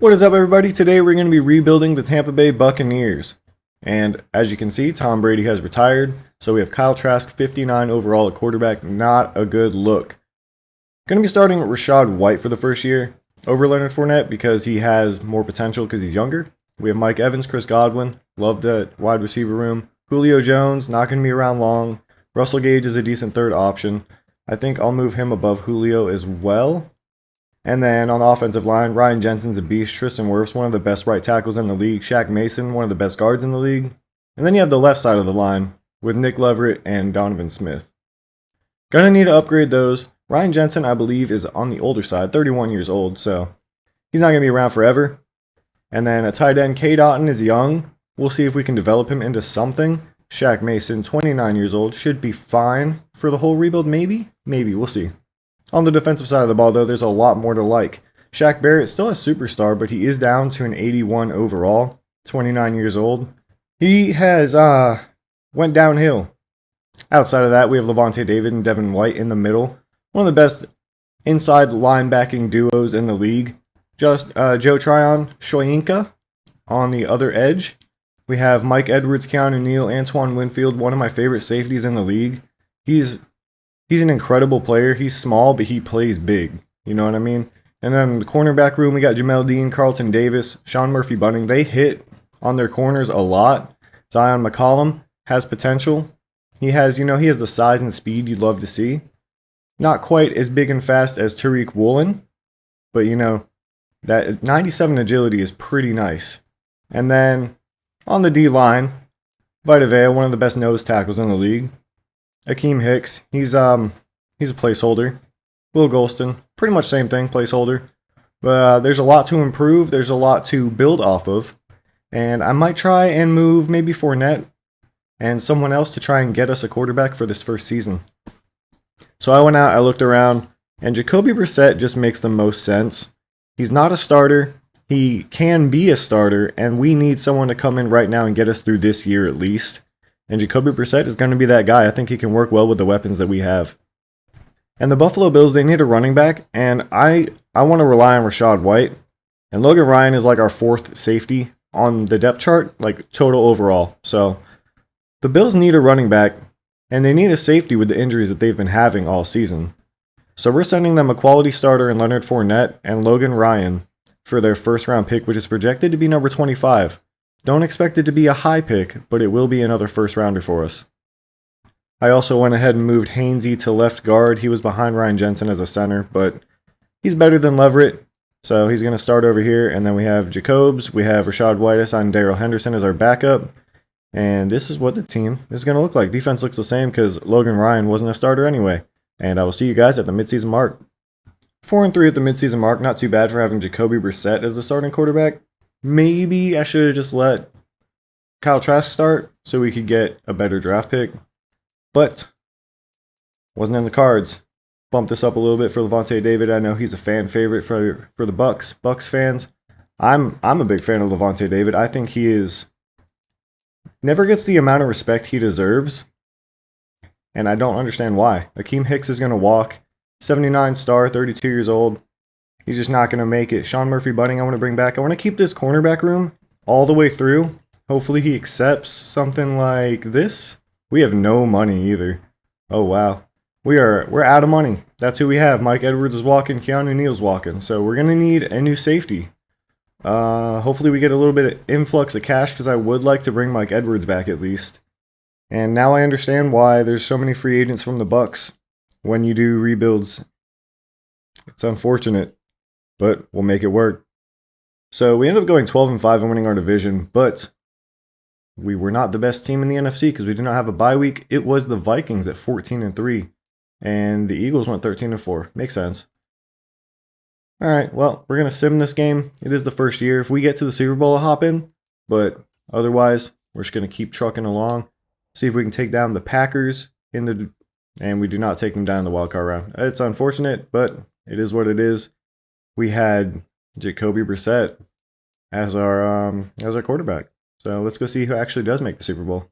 What is up, everybody? Today we're going to be rebuilding the Tampa Bay Buccaneers. And as you can see, Tom Brady has retired. So we have Kyle Trask, 59 overall at quarterback. Not a good look. Going to be starting Rachaad White for the first year over Leonard Fournette because he has more potential because he's younger. We have Mike Evans, Chris Godwin. Love the wide receiver room. Julio Jones, not going to be around long. Russell Gage is a decent third option. I think I'll move him above Julio as well. And then on the offensive line, Ryan Jensen's a beast. Tristan Wirfs, one of the best right tackles in the league. Shaq Mason, one of the best guards in the league. And then you have the left side of the line with Nick Leverett and Donovan Smith. Gonna need to upgrade those. Ryan Jensen, I believe, is on the older side, 31 years old, so he's not gonna be around forever. And then a tight end, K. Dotton, is young. We'll see if we can develop him into something. Shaq Mason, 29 years old, should be fine for the whole rebuild, maybe? Maybe, we'll see. On the defensive side of the ball, though, there's a lot more to like. Shaq Barrett still a superstar, but he is down to an 81 overall, 29 years old. He has went downhill. Outside of that, we have Lavonte David and Devin White in the middle. One of the best inside linebacking duos in the league. Just Joe Tryon, Shoyinka on the other edge. We have Mike Edwards, Keanu Neal, Antoine Winfield, one of my favorite safeties in the league. He's an incredible player. He's small, but he plays big. You know what I mean? And then in the cornerback room, we got Jamel Dean, Carlton Davis, Sean Murphy-Bunting. They hit on their corners a lot. Zion McCollum has potential. He has the size and speed you'd love to see. Not quite as big and fast as Tariq Woolen, but that 97 agility is pretty nice. And then on the D-line, Vita Vea, one of the best nose tackles in the league. Akeem Hicks, he's a placeholder. Will Golston, pretty much same thing, placeholder. But there's a lot to improve. There's a lot to build off of. And I might try and move maybe Fournette and someone else to try and get us a quarterback for this first season. So I went out, I looked around, and Jacoby Brissett just makes the most sense. He's not a starter. He can be a starter, and we need someone to come in right now and get us through this year at least. And Jacoby Brissett is going to be that guy. I think he can work well with the weapons that we have. And the Buffalo Bills, they need a running back, and I want to rely on Rachaad White. And Logan Ryan is like our fourth safety on the depth chart, like total overall. So the Bills need a running back, and they need a safety with the injuries that they've been having all season. So we're sending them a quality starter in Leonard Fournette and Logan Ryan for their first-round pick, which is projected to be number 25. Don't expect it to be a high pick, but it will be another first-rounder for us. I also went ahead and moved Hainsey to left guard. He was behind Ryan Jensen as a center, but he's better than Leverett, so he's going to start over here. And then we have Jacobs, we have Rachaad White, and Darrell Henderson as our backup. And this is what the team is going to look like. Defense looks the same because Logan Ryan wasn't a starter anyway. And I will see you guys at the midseason mark. 4-3 at the midseason mark, not too bad for having Jacoby Brissett as the starting quarterback. Maybe I should have just let Kyle Trask start so we could get a better draft pick. But wasn't in the cards. Bump this up a little bit for Lavonte David. I know he's a fan favorite for the Bucks. Bucks fans. I'm a big fan of Lavonte David. I think he never gets the amount of respect he deserves. And I don't understand why. Akeem Hicks is going to walk. 79 star, 32 years old. He's just not going to make it. Sean Murphy-Bunting I want to bring back. I want to keep this cornerback room all the way through. Hopefully he accepts something like this. We have no money either. Oh, wow. We're out of money. That's who we have. Mike Edwards is walking. Keanu Neal's walking. So we're going to need a new safety. Hopefully we get a little bit of influx of cash because I would like to bring Mike Edwards back at least. And now I understand why there's so many free agents from the Bucks when you do rebuilds. It's unfortunate, but we'll make it work. So we ended up going 12-5 and winning our division, but we were not the best team in the NFC because we did not have a bye week. It was the Vikings at 14-3, and the Eagles went 13-4. Makes sense. All right, well, we're going to sim this game. It is the first year. If we get to the Super Bowl, I'll hop in, but otherwise, we're just going to keep trucking along, see if we can take down the Packers and we do not take them down in the wild card round. It's unfortunate, but it is what it is. We had Jacoby Brissett as our quarterback. So let's go see who actually does make the Super Bowl.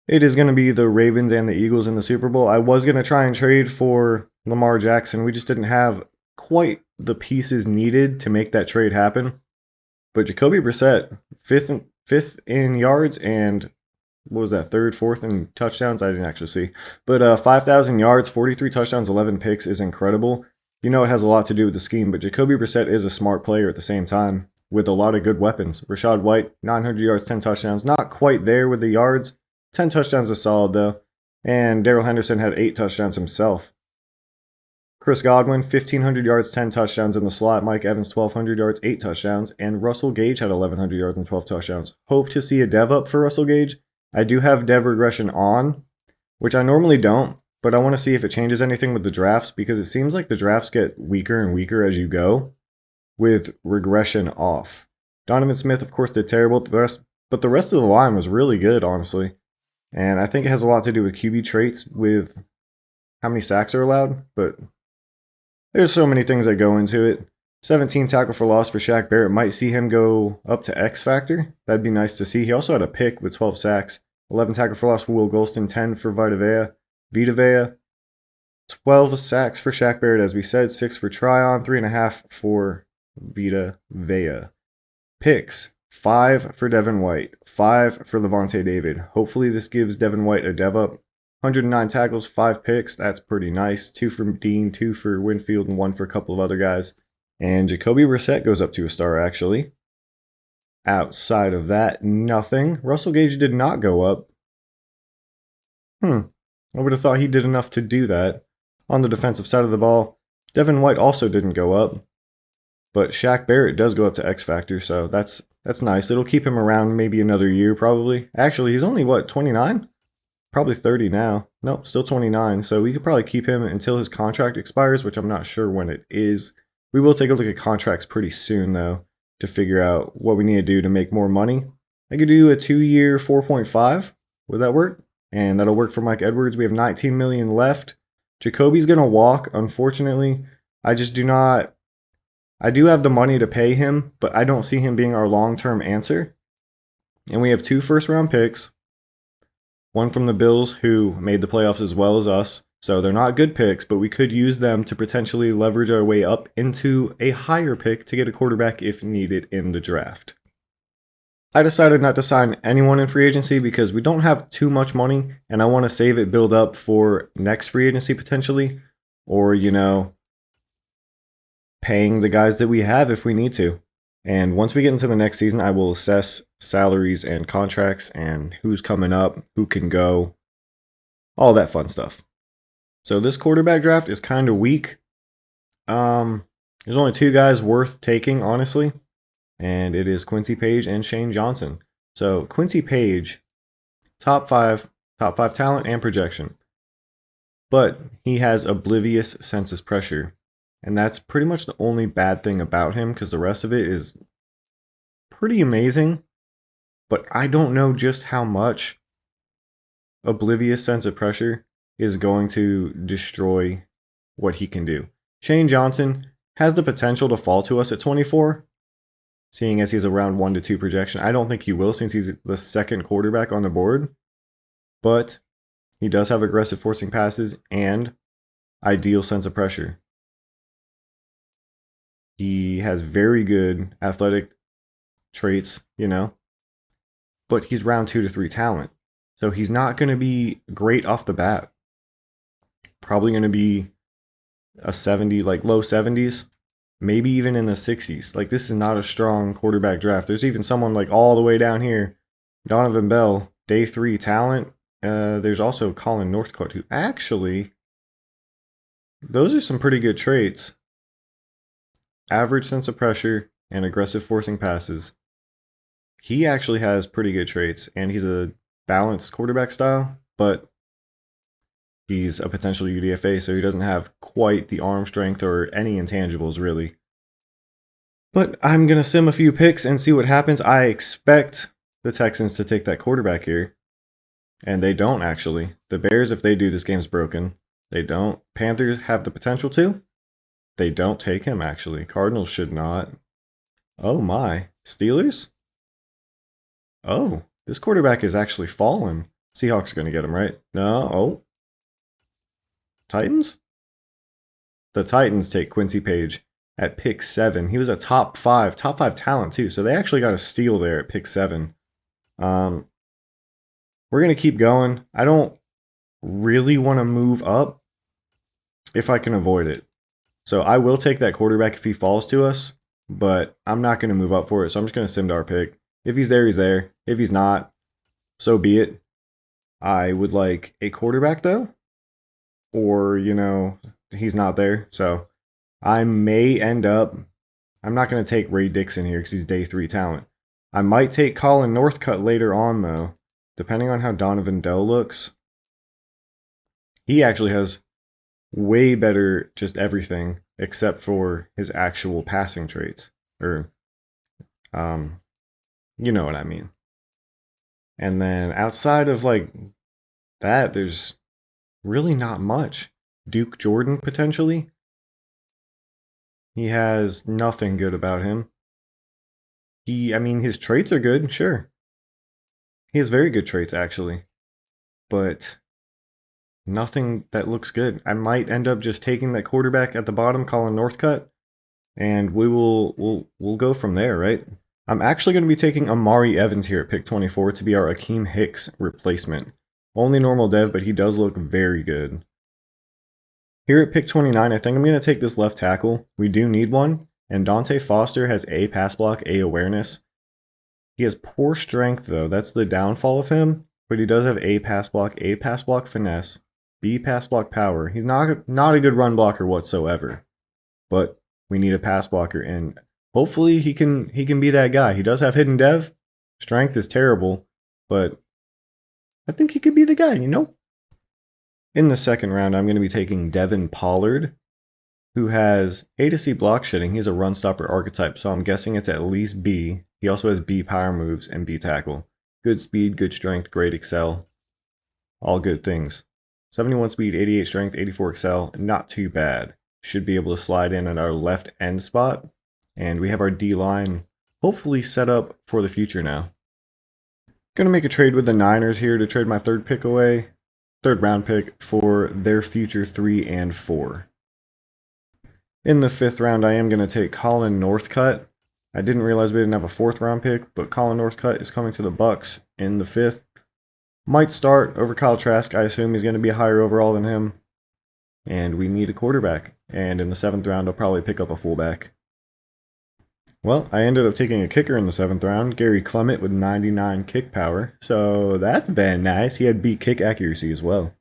It is going to be the Ravens and the Eagles in the Super Bowl. I was going to try and trade for Lamar Jackson. We just didn't have quite the pieces needed to make that trade happen. But Jacoby Brissett, fifth in yards, and what was that, third, fourth in touchdowns? I didn't actually see. But 5,000 yards, 43 touchdowns, 11 picks is incredible. You know it has a lot to do with the scheme, but Jacoby Brissett is a smart player at the same time with a lot of good weapons. Rachaad White, 900 yards, 10 touchdowns. Not quite there with the yards. 10 touchdowns is solid, though. And Darrell Henderson had 8 touchdowns himself. Chris Godwin, 1,500 yards, 10 touchdowns in the slot. Mike Evans, 1,200 yards, 8 touchdowns. And Russell Gage had 1,100 yards and 12 touchdowns. Hope to see a dev up for Russell Gage. I do have dev regression on, which I normally don't, but I want to see if it changes anything with the drafts, because it seems like the drafts get weaker and weaker as you go with regression off. Donovan Smith, of course, did terrible, but the rest of the line was really good, honestly. And I think it has a lot to do with QB traits, with how many sacks are allowed, but there's so many things that go into it. 17 tackle for loss for Shaq Barrett. Might see him go up to X Factor. That'd be nice to see. He also had a pick with 12 sacks. 11 tackle for loss for Will Golston. 10 for Vita Vea. 12 sacks for Shaq Barrett, as we said. 6 for Tryon. 3.5 for Vita Vea. Picks. 5 for Devin White. 5 for Levante David. Hopefully this gives Devin White a dev up. 109 tackles, 5 picks. That's pretty nice. 2 for Dean, 2 for Winfield, and 1 for a couple of other guys. And Jacoby Brissett goes up to a star, actually. Outside of that, nothing. Russell Gage did not go up. I would have thought he did enough to do that. On the defensive side of the ball, Devin White also didn't go up. But Shaq Barrett does go up to X Factor, so that's nice. It'll keep him around maybe another year, probably. Actually, he's only, 29? Probably 30 now. Nope, still 29. So we could probably keep him until his contract expires, which I'm not sure when it is. We will take a look at contracts pretty soon, though, to figure out what we need to do to make more money. I could do a 2-year 4.5. Would that work? And that'll work for Mike Edwards. We have 19 million left. Jacoby's going to walk, unfortunately. I do have the money to pay him, but I don't see him being our long-term answer. And we have 2 first-round picks. One from the Bills, who made the playoffs as well as us. So they're not good picks, but we could use them to potentially leverage our way up into a higher pick to get a quarterback if needed in the draft. I decided not to sign anyone in free agency because we don't have too much money, and I want to save it, build up for next free agency potentially, or, paying the guys that we have if we need to. And once we get into the next season, I will assess salaries and contracts and who's coming up, who can go, all that fun stuff. So this quarterback draft is kind of weak. There's only 2 guys worth taking, honestly, and it is Quincy Page and Shane Johnson. So Quincy Page, top 5 talent and projection, but he has oblivious senseless pressure, and that's pretty much the only bad thing about him, because the rest of it is pretty amazing, but I don't know just how much oblivious sense of pressure is going to destroy what he can do. Shane Johnson has the potential to fall to us at 24, seeing as he's around 1 to 2 projection. I don't think he will, since he's the second quarterback on the board, but he does have aggressive forcing passes and ideal sense of pressure. He has very good athletic traits, but he's round 2 to 3 talent. So he's not going to be great off the bat. Probably going to be a 70, low 70s, maybe even in the 60s. This is not a strong quarterback draft. There's even someone all the way down here, Donovan Bell, day 3 talent. There's also Colin Northcote, who actually, those are some pretty good traits. Average sense of pressure and aggressive forcing passes. He actually has pretty good traits, and he's a balanced quarterback style, but he's a potential UDFA, so he doesn't have quite the arm strength or any intangibles, really. But I'm going to sim a few picks and see what happens. I expect the Texans to take that quarterback here, and they don't, actually. The Bears, if they do, this game's broken. They don't. Panthers have the potential to. They don't take him, actually. Cardinals should not. Oh, my. Steelers? Oh, this quarterback is actually fallen. Seahawks are going to get him, right? No. Oh. Titans? the Titans take Quincy Page at pick 7. He was a top five talent too. So they actually got a steal there at pick 7. We're going to keep going. I don't really want to move up if I can avoid it. So I will take that quarterback if he falls to us, but I'm not going to move up for it. So I'm just going to sim to our pick. If he's there, he's there. If he's not, so be it. I would like a quarterback though, or, he's not there. So I may end up, I'm not going to take Ray Dixon here because he's day 3 talent. I might take Colin Northcutt later on though, depending on how Donovan Dell looks. He actually has way better just everything except for his actual passing traits. Or, you know what I mean. And then outside of like that, there's really not much. Duke Jordan, potentially. He has nothing good about him. His traits are good, sure. He has very good traits, actually. But nothing that looks good. I might end up just taking that quarterback at the bottom, Colin Northcutt, and we'll go from there, right? I'm actually going to be taking Amari Evans here at pick 24 to be our Akeem Hicks replacement. Only normal dev, but he does look very good. Here at pick 29, I think I'm going to take this left tackle. We do need one, and Dante Foster has A pass block, A awareness. He has poor strength, though. That's the downfall of him, but he does have A pass block finesse, B pass block power. He's not a good run blocker whatsoever, but we need a pass blocker, and hopefully he can be that guy. He does have hidden dev. Strength is terrible, but I think he could be the guy, In the second round, I'm going to be taking Devin Pollard, who has A to C block shedding. He's a run stopper archetype, so I'm guessing it's at least B. He also has B power moves and B tackle. Good speed, good strength, great excel. All good things. 71 speed, 88 strength, 84 excel. Not too bad. Should be able to slide in at our left end spot. And we have our D-line hopefully set up for the future now. Gonna make a trade with the Niners here to trade my third round pick for their future 3 and 4. In the 5th round, I am going to take Colin Northcutt. I didn't realize we didn't have a 4th round pick, but Colin Northcutt is coming to the Bucs in the 5th. Might start over Kyle Trask. I assume he's going to be higher overall than him. And we need a quarterback. And in the 7th round, I'll probably pick up a fullback. Well, I ended up taking a kicker in the 7th round, Gary Clement with 99 kick power. So that's very nice. He had B kick accuracy as well.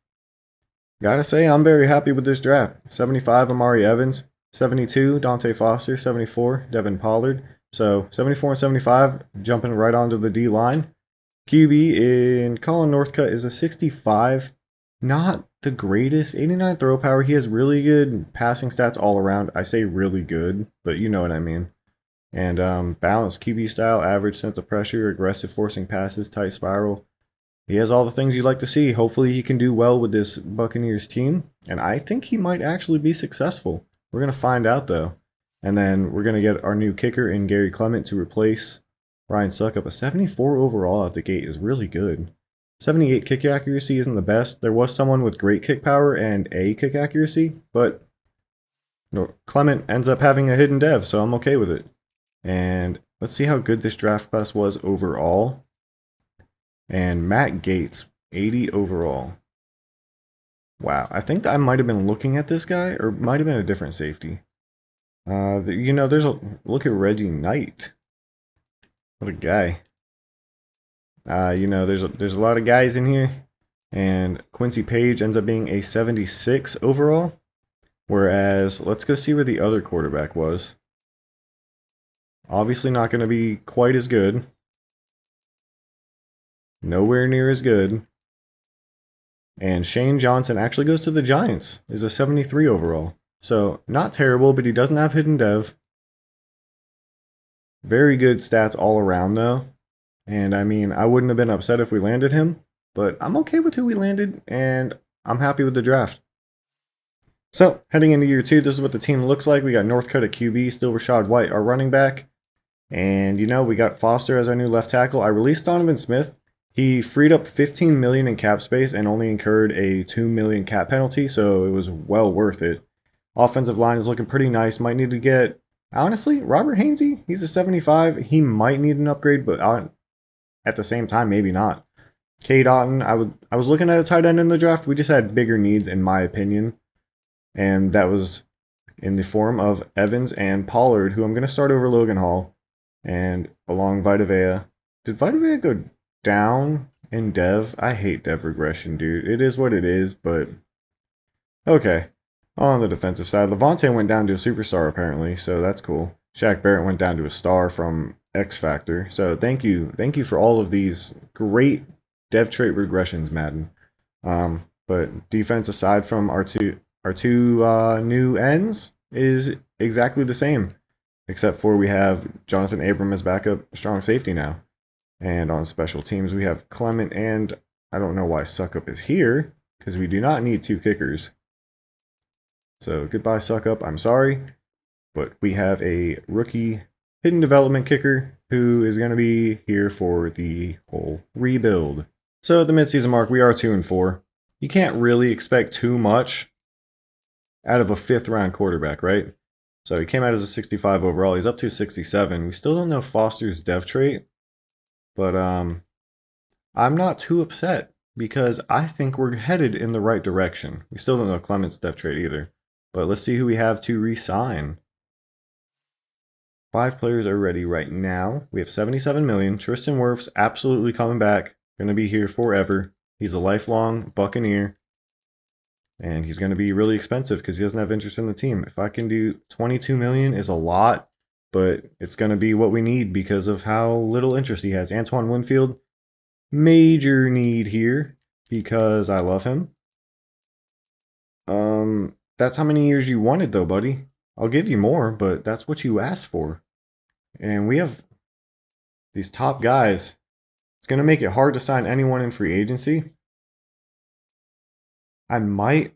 Gotta say, I'm very happy with this draft. 75, Amari Evans. 72, Dante Foster. 74, Devin Pollard. So 74 and 75, jumping right onto the D-line. QB in Colin Northcutt is a 65. Not the greatest. 89 throw power. He has really good passing stats all around. I say really good, but you know what I mean. And balanced QB style, average sense of pressure, aggressive forcing passes, tight spiral. He has all the things you'd like to see. Hopefully he can do well with this Buccaneers team. And I think he might actually be successful. We're going to find out though. And then we're going to get our new kicker in Gary Clement to replace Ryan Suckup. A 74 overall at the gate is really good. 78 kick accuracy isn't the best. There was someone with great kick power and A kick accuracy, but Clement ends up having a hidden dev, so I'm okay with it. And let's see how good this draft class was overall. And Matt Gates, 80 overall. Wow, I think I might have been looking at this guy, or might have been a different safety. There's look at Reggie Knight. What a guy. There's a lot of guys in here. And Quincy Page ends up being a 76 overall. Whereas, let's go see where the other quarterback was. Obviously not going to be quite as good. Nowhere near as good. And Shane Johnson actually goes to the Giants. Is a 73 overall. So, not terrible, but he doesn't have hidden dev. Very good stats all around, though. And, I wouldn't have been upset if we landed him. But I'm okay with who we landed, and I'm happy with the draft. So, heading into year 2, this is what the team looks like. We got Northcutt at QB, still Rashad White, our running back. And, we got Foster as our new left tackle. I released Donovan Smith. He freed up $15 million in cap space and only incurred a $2 million cap penalty, so it was well worth it. Offensive line is looking pretty nice. Might need to get, honestly, Robert Hainsey, he's a 75. He might need an upgrade, but at the same time, maybe not. Cade Otton, I was looking at a tight end in the draft. We just had bigger needs, in my opinion. And that was in the form of Evans and Pollard, who I'm going to start over Logan Hall. And along Vita Vea. Did Vita Vea go down in Dev? I hate Dev regression, dude. It is what it is, but okay. On the defensive side, Levante went down to a superstar apparently, so that's cool. Shaq Barrett went down to a star from X Factor. So thank you for all of these great dev trait regressions, Madden. But defense aside from our two new ends is exactly the same, except for we have Jonathan Abram as backup strong safety now. And on special teams, we have Clement, and I don't know why Suckup is here, because we do not need 2 kickers. So goodbye, Suckup. I'm sorry. But we have a rookie hidden development kicker who is going to be here for the whole rebuild. So at the midseason mark, we are 2-4. You can't really expect too much out of a 5th round quarterback, right? So he came out as a 65 overall. He's up to 67. We still don't know Foster's dev trait, but I'm not too upset because I think we're headed in the right direction. We still don't know Clement's dev trait either, but let's see who we have to re-sign. 5 players are ready right now. We have 77 million. Tristan Wirfs absolutely coming back. Going to be here forever. He's a lifelong Buccaneer. And he's going to be really expensive because he doesn't have interest in the team. If I can do 22 million is a lot, but it's going to be what we need because of how little interest he has. Antoine Winfield, major need here because I love him. That's how many years you wanted though, buddy. I'll give you more, but that's what you asked for. And we have these top guys. It's going to make it hard to sign anyone in free agency. It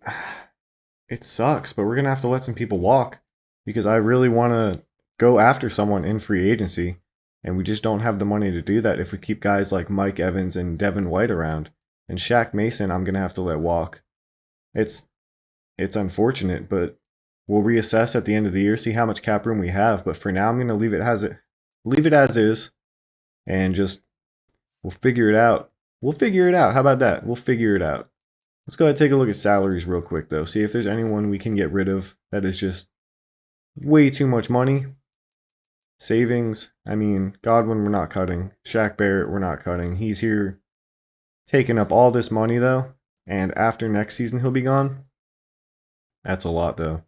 sucks, but we're going to have to let some people walk because I really want to go after someone in free agency, and we just don't have the money to do that if we keep guys like Mike Evans and Devin White around. And Shaq Mason, I'm going to have to let walk. It's unfortunate, but we'll reassess at the end of the year, see how much cap room we have. But for now, I'm going to leave it as is, and just we'll figure it out. We'll figure it out. How about that? We'll figure it out. Let's go ahead and take a look at salaries real quick, though. See if there's anyone we can get rid of that is just way too much money. Savings, I mean, Godwin, we're not cutting. Shaq Barrett, we're not cutting. He's here taking up all this money, though. And after next season, he'll be gone. That's a lot, though.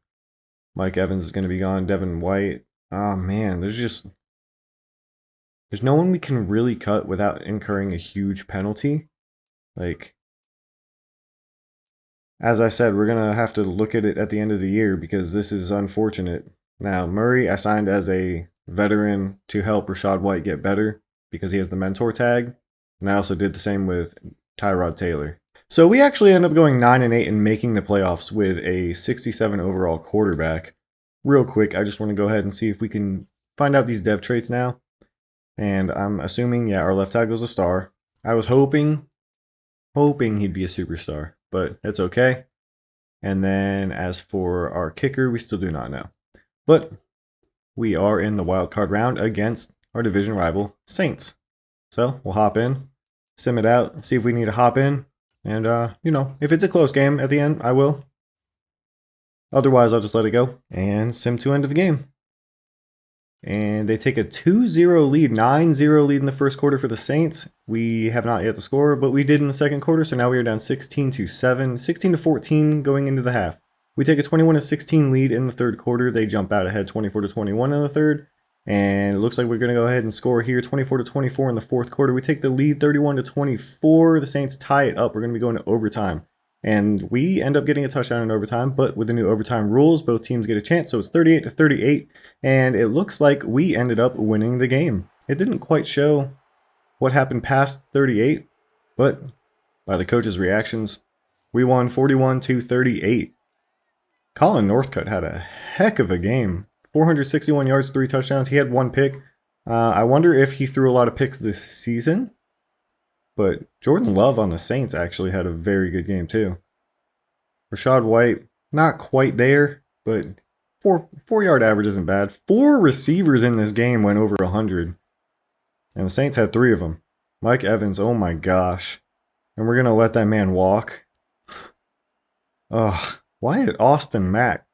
Mike Evans is going to be gone. Devin White. Oh, man, there's no one we can really cut without incurring a huge penalty. Like, as I said, we're going to have to look at it at the end of the year because this is unfortunate. Now, Murray, I signed as a veteran to help Rachaad White get better because he has the mentor tag. And I also did the same with Tyrod Taylor. So we actually end up going 9-8 and making the playoffs with a 67 overall quarterback. Real quick, I just want to go ahead and see if we can find out these dev traits now. And I'm assuming, yeah, our left tackle's a star. I was hoping he'd be a superstar, but it's okay. And then as for our kicker, we still do not know. But we are in the wild card round against our division rival, Saints. So we'll hop in, sim it out, see if we need to hop in. And, if it's a close game at the end, I will. Otherwise, I'll just let it go and sim to end of the game. And they take a 2-0 lead, 9-0 lead in the first quarter for the Saints. We have not yet to score, but we did in the second quarter, so now we are down 16-7, 16-14 going into the half. We take a 21-16 lead in the third quarter. They jump out ahead 24-21 in the third. And it looks like we're going to go ahead and score here 24-24 in the fourth quarter. We take the lead 31-24. The Saints tie it up. We're going to be going to overtime. And we end up getting a touchdown in overtime, but with the new overtime rules, both teams get a chance, so it's 38-38, and it looks like we ended up winning the game. It didn't quite show what happened past 38, but by the coach's reactions, we won 41-38. Colin Northcutt had a heck of a game. 461 yards, 3 touchdowns. He had 1 pick. I wonder if he threw a lot of picks this season. But Jordan Love on the Saints actually had a very good game too. Rachaad White, not quite there. but four-yard average isn't bad. 4 receivers in this game went over 100, and the Saints had 3 of them. Mike Evans, oh my gosh. And we're going to let that man walk? Ugh, why did Austin Mack,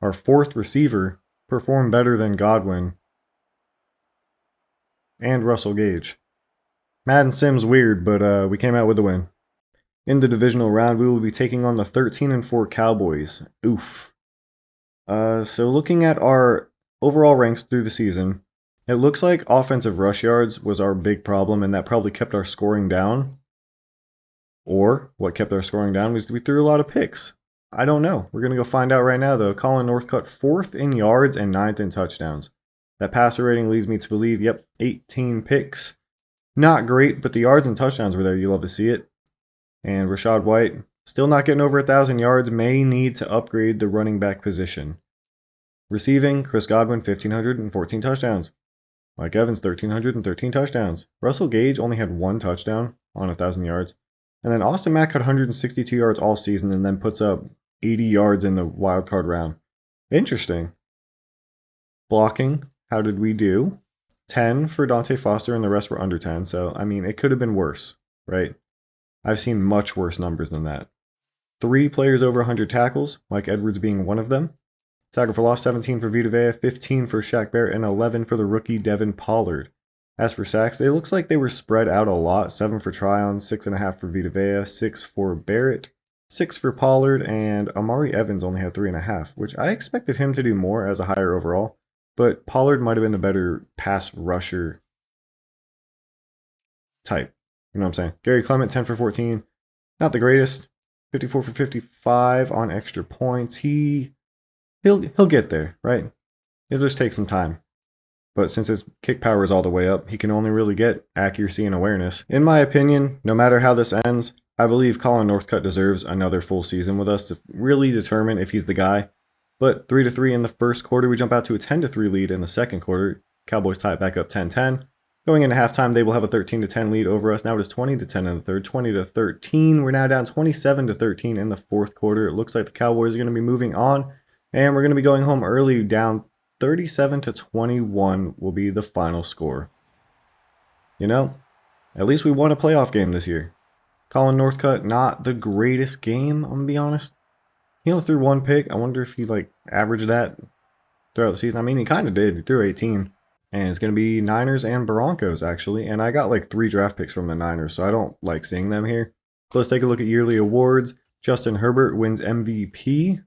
our 4th receiver, perform better than Godwin and Russell Gage? Madden Sim's weird, but we came out with the win. In the divisional round, we will be taking on the 13-4 Cowboys. Oof. So looking at our overall ranks through the season, it looks like offensive rush yards was our big problem, and that probably kept our scoring down. Or what kept our scoring down was we threw a lot of picks. I don't know. We're going to go find out right now, though. Colin Northcutt, 4th in yards and 9th in touchdowns. That passer rating leads me to believe, yep, 18 picks. Not great, but the yards and touchdowns were there. You love to see it. And Rachaad White, still not getting over 1,000 yards, may need to upgrade the running back position. Receiving, Chris Godwin, 1,514 touchdowns. Mike Evans, 1,313 touchdowns. Russell Gage only had 1 touchdown on 1,000 yards. And then Austin Mack had 162 yards all season and then puts up 80 yards in the wild card round. Interesting. Blocking, how did we do? 10 for Dante Foster and the rest were under 10. So, I mean, it could have been worse, right? I've seen much worse numbers than that. 3 players over 100 tackles, Mike Edwards being one of them. Tackle for loss, 17 for Vita Vea, 15 for Shaq Barrett, and 11 for the rookie Devin Pollard. As for sacks, it looks like they were spread out a lot. 7 for Tryon, 6.5 for Vita Vea, 6 for Barrett, 6 for Pollard, and Amari Evans only had 3.5, which I expected him to do more as a higher overall, but Pollard might have been the better pass rusher type. You know what I'm saying? Gary Clement, 10 for 14. Not the greatest. 54 for 55 on extra points. He'll get there, right? It'll just take some time. But since his kick power is all the way up, he can only really get accuracy and awareness. In my opinion, no matter how this ends, I believe Colin Northcutt deserves another full season with us to really determine if he's the guy. But 3-3 in the first quarter, we jump out to a 10-3 lead in the second quarter. Cowboys tie it back up 10-10. Going into halftime, they will have a 13-10 lead over us. Now it is 20-10 in the third, 20-13. We're now down 27-13 in the fourth quarter. It looks like the Cowboys are going to be moving on, and we're going to be going home early, down 37-21 will be the final score. You know, at least we won a playoff game this year. Colin Northcutt, not the greatest game, I'm going to be honest. He only threw 1 pick. I wonder if he averaged that throughout the season. I mean, he kind of did. He threw 18. And it's going to be Niners and Broncos, actually. And I got 3 draft picks from the Niners, so I don't like seeing them here. So let's take a look at yearly awards. Justin Herbert wins MVP.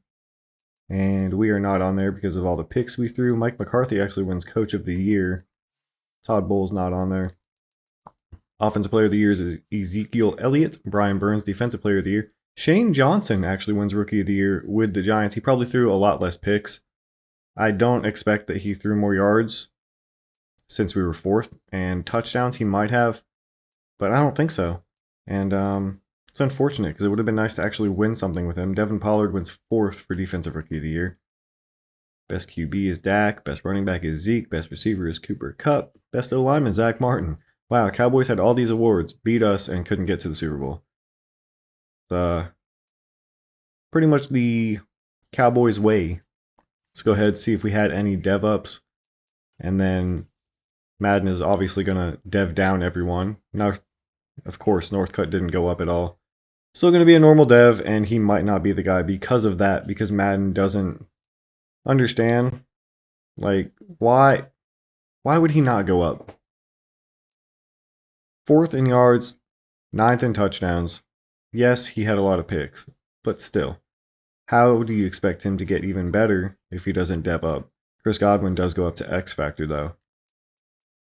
And we are not on there because of all the picks we threw. Mike McCarthy actually wins Coach of the Year. Todd Bowles not on there. Offensive Player of the Year is Ezekiel Elliott. Brian Burns, Defensive Player of the Year. Shane Johnson actually wins Rookie of the Year with the Giants. He probably threw a lot less picks. I don't expect that he threw more yards since we were 4th. And touchdowns he might have, but I don't think so. And it's unfortunate because it would have been nice to actually win something with him. Devin Pollard wins 4th for Defensive Rookie of the Year. Best QB is Dak. Best running back is Zeke. Best receiver is Cooper Kupp. Best O-lineman, Zach Martin. Wow, Cowboys had all these awards, beat us, and couldn't get to the Super Bowl. Pretty much the Cowboys way. Let's go ahead and see if we had any dev ups. And then Madden is obviously going to dev down everyone. Now, of course, Northcutt didn't go up at all. Still going to be a normal dev, and he might not be the guy because of that, because Madden doesn't understand, why would he not go up? 4th in yards, 9th in touchdowns. Yes, he had a lot of picks, but still. How do you expect him to get even better if he doesn't dev up? Chris Godwin does go up to X Factor, though.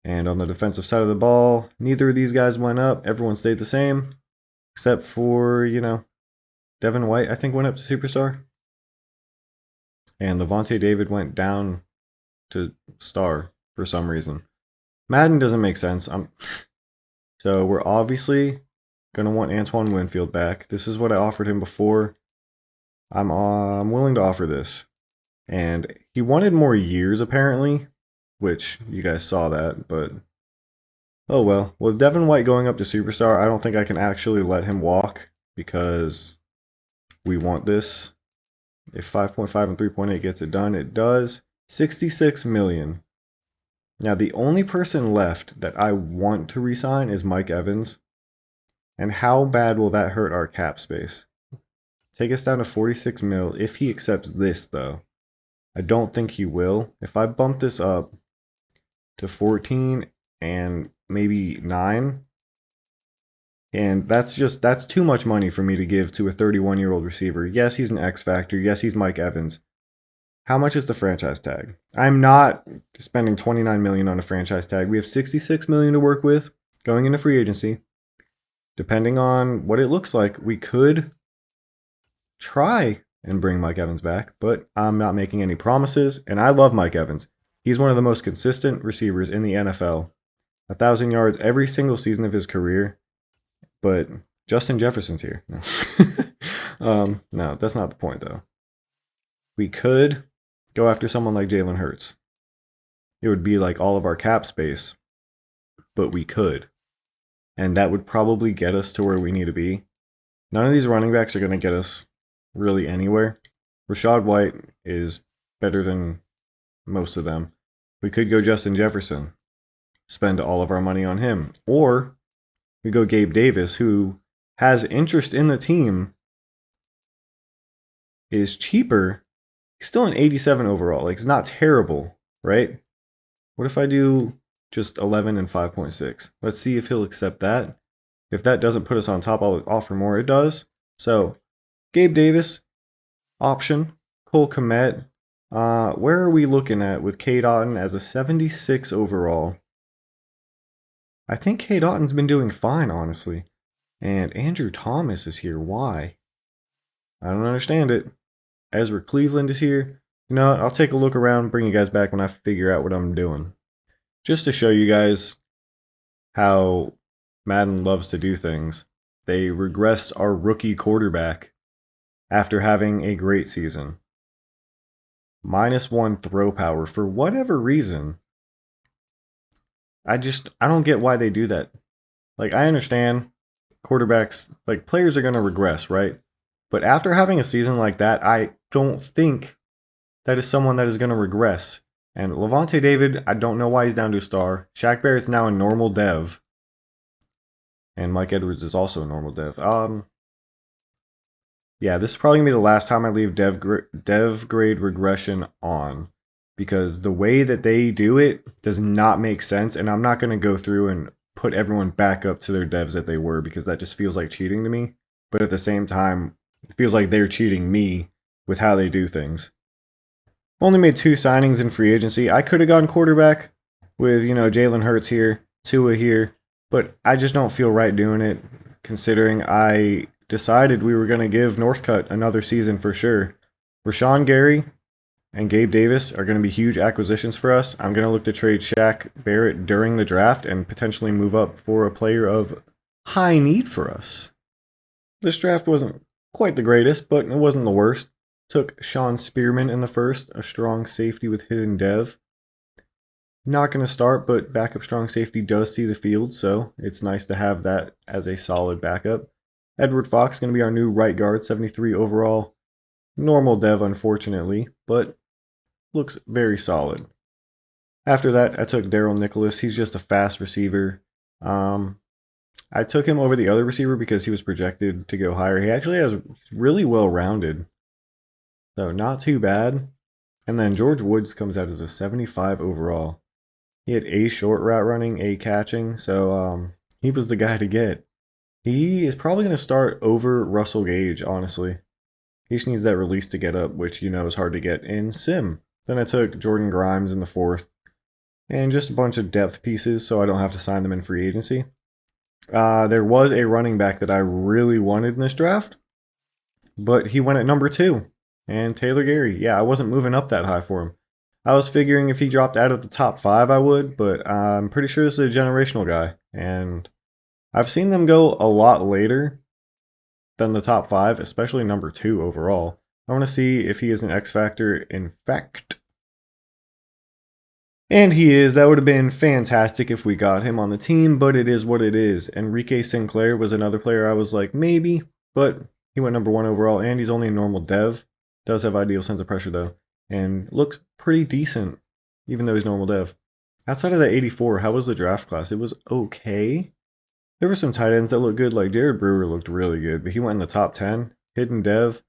And on the defensive side of the ball, neither of these guys went up. Everyone stayed the same, except for, Devin White, I think, went up to Superstar. And Levante David went down to Star for some reason. Madden doesn't make sense. So we're obviously going to want Antoine Winfield back. This is what I offered him before. I'm willing to offer this. And he wanted more years, apparently, which you guys saw that, but oh well. With Devin White going up to Superstar, I don't think I can actually let him walk because we want this. If 5.5 and 3.8 gets it done, it does. 66 million. Now, the only person left that I want to resign is Mike Evans. And how bad will that hurt our cap space? Take us down to 46 mil if he accepts this, though. I don't think he will. If I bump this up to 14 and maybe 9, and that's too much money for me to give to a 31-year-old receiver. Yes, he's an X factor. Yes, he's Mike Evans. How much is the franchise tag? I'm not spending 29 million on a franchise tag. We have 66 million to work with going into free agency. Depending on what it looks like, we could try and bring Mike Evans back, but I'm not making any promises, and I love Mike Evans. He's one of the most consistent receivers in the NFL. 1,000 yards every single season of his career, but Justin Jefferson's here. No, no, that's not the point, though. We could go after someone like Jalen Hurts. It would be like all of our cap space, but we could. And that would probably get us to where we need to be. None of these running backs are going to get us really anywhere. Rachaad White is better than most of them. We could go Justin Jefferson, spend all of our money on him. Or we go Gabe Davis, who has interest in the team, is cheaper. He's still an 87 overall. Like, it's not terrible, right? What if I do just 11 and 5.6? Let's see if he'll accept that. If that doesn't put us on top, I'll offer more. It does. So, Gabe Davis, option. Cole Kmet. Where are we looking at with Cade Otton as a 76 overall? I think Cade Otton's been doing fine, honestly. And Andrew Thomas is here. Why? I don't understand it. Ezra Cleveland is here. You know what? I'll take a look around, bring you guys back when I figure out what I'm doing. Just to show you guys how Madden loves to do things. They regressed our rookie quarterback after having a great season. -1 throw power for whatever reason. I don't get why they do that. Like, I understand quarterbacks, like, players are going to regress, right? But after having a season like that, I don't think that is someone that is going to regress. And Levante David, I don't know why he's down to a star. Shaq Barrett's now a normal dev. And Mike Edwards is also a normal dev. Yeah, this is probably going to be the last time I leave dev grade regression on. Because the way that they do it does not make sense. And I'm not going to go through and put everyone back up to their devs that they were. Because that just feels like cheating to me. But at the same time, it feels like they're cheating me with how they do things. Only made 2 signings in free agency. I could have gone quarterback with, Jalen Hurts here, Tua here, but I just don't feel right doing it, considering I decided we were going to give Northcutt another season for sure. Rashawn Gary and Gabe Davis are going to be huge acquisitions for us. I'm going to look to trade Shaq Barrett during the draft and potentially move up for a player of high need for us. This draft wasn't quite the greatest, but it wasn't the worst. Took Sean Spearman in the first, a strong safety with hidden dev. Not going to start, but backup strong safety does see the field, so it's nice to have that as a solid backup. Edward Fox going to be our new right guard, 73 overall. Normal dev, unfortunately, but looks very solid. After that, I took Daryl Nicholas. He's just a fast receiver. I took him over the other receiver because he was projected to go higher. He actually has really well-rounded. So not too bad. And then George Woods comes out as a 75 overall. He had A short route running, A catching. So he was the guy to get. He is probably going to start over Russell Gage, honestly. He just needs that release to get up, which is hard to get in Sim. Then I took Jordan Grimes in the 4th. And just a bunch of depth pieces so I don't have to sign them in free agency. There was a running back that I really wanted in this draft, but he went at number 2. And Taylor Gary, yeah, I wasn't moving up that high for him. I was figuring if he dropped out of the top 5, I would, but I'm pretty sure this is a generational guy. And I've seen them go a lot later than the top 5, especially number 2 overall. I want to see if he is an X factor in fact. And he is. That would have been fantastic if we got him on the team, but it is what it is. Enrique Sinclair was another player I was like, maybe, but he went number 1 overall, and he's only a normal dev. Does have ideal sense of pressure though, and looks pretty decent, even though he's normal dev. Outside of that 84, how was the draft class? It was okay. There were some tight ends that looked good, like Jared Brewer looked really good, but he went in the top 10. Hidden dev.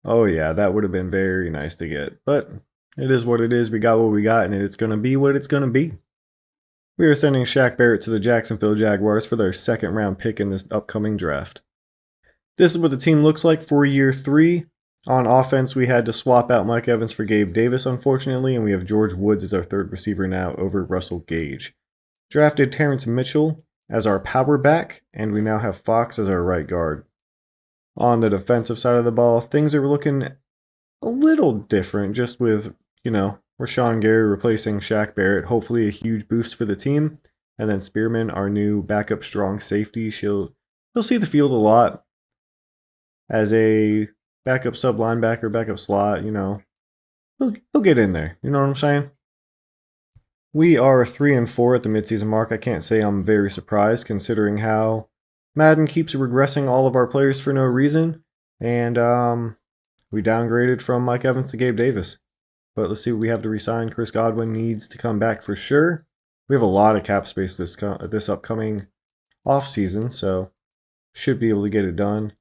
Oh yeah, that would have been very nice to get, but it is what it is. We got what we got, and it's going to be what it's going to be. We are sending Shaq Barrett to the Jacksonville Jaguars for their second round pick in this upcoming draft. This is what the team looks like for year 3. On offense, we had to swap out Mike Evans for Gabe Davis, unfortunately, and we have George Woods as our third receiver now over Russell Gage. Drafted Terrence Mitchell as our power back, and we now have Fox as our right guard. On the defensive side of the ball, things are looking a little different, just with, Rashawn Gary replacing Shaq Barrett. Hopefully a huge boost for the team. And then Spearman, our new backup strong safety, he'll see the field a lot as a backup sub linebacker, backup slot, he'll get in there. You know what I'm saying? We are 3-4 at the midseason mark. I can't say I'm very surprised considering how Madden keeps regressing all of our players for no reason. And we downgraded from Mike Evans to Gabe Davis. But let's see what we have to resign. Chris Godwin needs to come back for sure. We have a lot of cap space this upcoming offseason, so should be able to get it done.